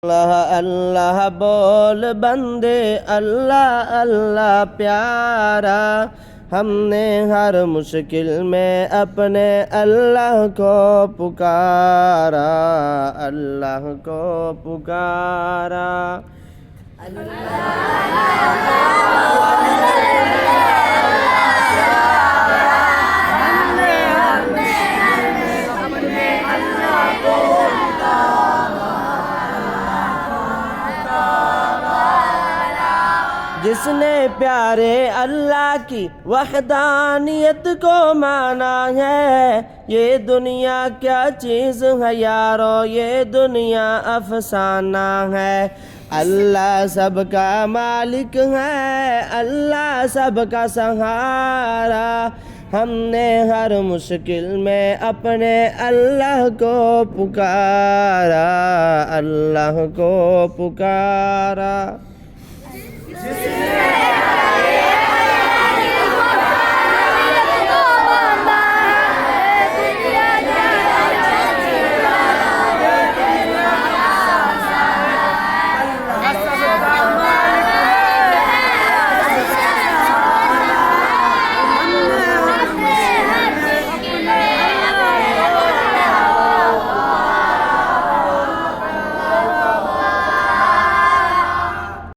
अल्लाह अल्लाह बोल बंदे, अल्लाह अल्लाह प्यारा। हमने हर मुश्किल में अपने अल्लाह को पुकारा, अल्लाह को पुकारा। जिसने प्यारे अल्लाह की वहदानियत को माना है, ये दुनिया क्या चीज़ है यारो, ये दुनिया अफसाना है। अल्लाह सबका मालिक है, अल्लाह सबका सहारा। हमने हर मुश्किल में अपने अल्लाह को पुकारा, अल्लाह को पुकारा।